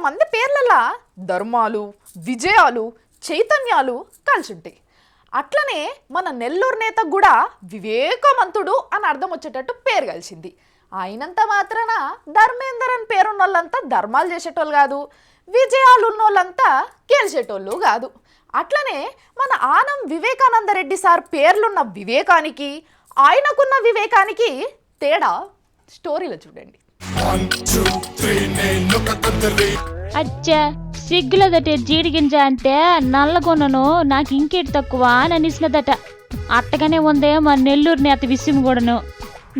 కొంతమంది పేర్లలా ధర్మాలు, విజయాలు, చైతన్యాలు కలిసుంటాయి. అట్లనే మన నెల్లూరు నేతకు కూడా వివేకవంతుడు అని అర్థం వచ్చేటట్టు పేరు కలిసింది. అయినంత మాత్రాన ధర్మేందర్ అని పేరున్న వాళ్ళంతా ధర్మాలు చేసేటోళ్ళు కాదు, విజయాలు ఉన్నోళ్ళంతా గెలిచేటోళ్ళు కాదు. అట్లనే మన ఆనం వివేకానంద రెడ్డి సార్ పేర్లున్న వివేకానికి ఆయనకున్న వివేకానికి తేడా స్టోరీలో చూడండి. అచ్చా సిగ్గులదట జీడిగింజ అంటే నల్లగొన్నను నాకు ఇంకేటి తక్కువ అని అనిసినదట. అట్టగానే ఉందే మా నెల్లూరు నేత విషయం కూడాను.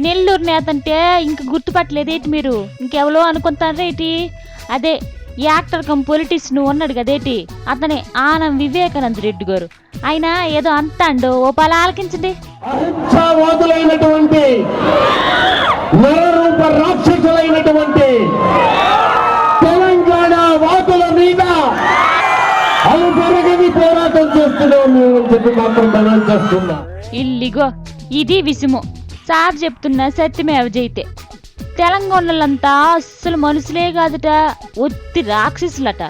నెల్లూరు నేత అంటే ఇంక గుర్తుపట్టలేదేటి మీరు? ఇంకెవరో అనుకుంటారేటి? అదే యాక్టర్ కమ్ పొలిటిషియన్ ఉన్నాడు కదేటి, అతనే ఆనం వివేకానంద రెడ్డి గారు. ఆయన ఏదో అంటాండు, ఓ పలా ఆలకించండి. అహింసావాదులైనటువంటి నరరూప రాక్షసులైనటువంటి తెలంగాణ వాదుల మీద అలుపెరగని పోరాటం చేస్తున్నాం చెప్పి మాత్రం మనం చేస్తున్నా. ఇల్లిగో ఇది విషయము. సార్ చెప్తున్నా సత్యమేవ జైతే. తెలంగాణలంతా అస్సలు మనుషులే కాదట, ఒత్తి రాక్షసులట.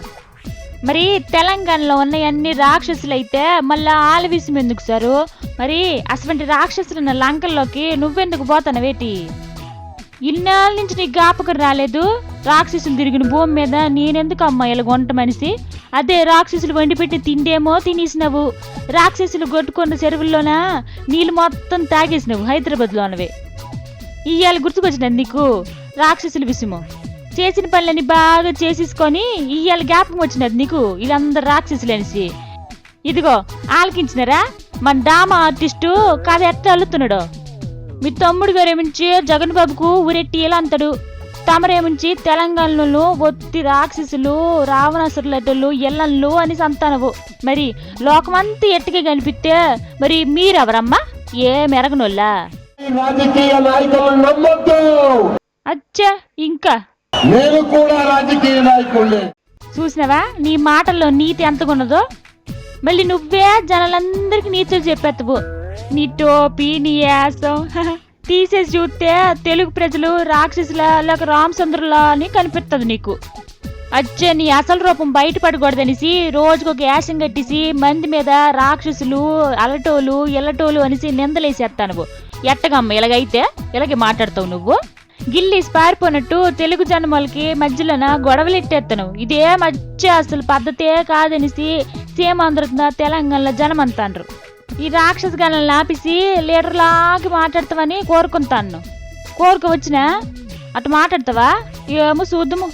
మరి తెలంగాణలో ఉన్న అన్ని రాక్షసులైతే మళ్ళా ఆల విషయం ఎందుకు సారు? మరి అటువంటి రాక్షసులున్న లంకల్లోకి నువ్వెందుకు పోతానవేటి? ఇన్నాళ్ళ నుంచి నీకు జ్ఞాపకం రాలేదు? రాక్షసులు తిరిగిన భూమి మీద నేనెందుకు అమ్మాయిలు వంట మనిషి? అదే రాక్షసులు వండి పెట్టి తిండేమో తినేసినావు, రాక్షసులు కొట్టుకున్న చెరువుల్లోన నీళ్ళు మొత్తం తాగేసినావు హైదరాబాద్లోనవే. ఇవాళ గుర్తుకొచ్చినది నీకు రాక్షసుల విషయము? చేసిన పనులని బాగా చేసేసుకొని ఇవాళ జ్ఞాపకం వచ్చినది నీకు వీళ్ళందరూ రాక్షసులు అనేసి. ఇదిగో ఆలకించినారా? మన డ్రామా ఆర్టిస్టు కథ ఎట్ట అల్లుతున్నాడు. మీ తమ్ముడు గారేమించి జగన్ బాబుకు ఊరెట్టి ఎలా అంటాడు, తమరేమించి తెలంగాణలో ఒత్తి రాక్షసులు, రావణాసురులు, ఎల్లన్లు అని సంతానవు. మరి లోకమంతా ఎట్టుగా కనిపిస్తే మరి మీరెవరమ్మా? ఏ మెరగనోళ్ళా? రాజకీయ నాయకులను నమ్మొద్దు. అచ్చా ఇంకా నేను కూడా రాజకీయ నాయకుడిని. చూసినవా నీ మాటల్లో నీతి ఎంతగున్నదో? మళ్ళీ నువ్వే జనాలందరికి నీతులు చెప్పేస్తావు. నీ టోపీ, నీ యాసం తీసేసి చూస్తే తెలుగు ప్రజలు రాక్షసులా లేక రామచంద్రులా అని కనిపిస్తుంది నీకు. అచ్చే నీ అసలు రూపం బయటపడకూడదనేసి రోజుకొక యాసం కట్టేసి మంది మీద రాక్షసులు, అలటోలు, ఎల్లటోలు అనేసి నిందలేసేస్తాను. ఎట్టగమ్మ ఇలాగైతే ఇలాగే మాట్లాడతావు నువ్వు? గిల్లీసి పారిపోయినట్టు తెలుగు జనములకి మధ్యలోన గొడవలు ఎట్టేస్తాను. ఇదే మధ్య అసలు పద్ధతే కాదనేసి సీమాంధ్ర తెలంగాణలో జనం అంటాండ్రు. ఈ రాక్షస గణాలను ఆపేసి లీడర్లాగా మాట్లాడతావని కోరుకుంటాను. కోరుకు వచ్చినా అటు మాట్లాడతావా? ఏమో చూద్దాము.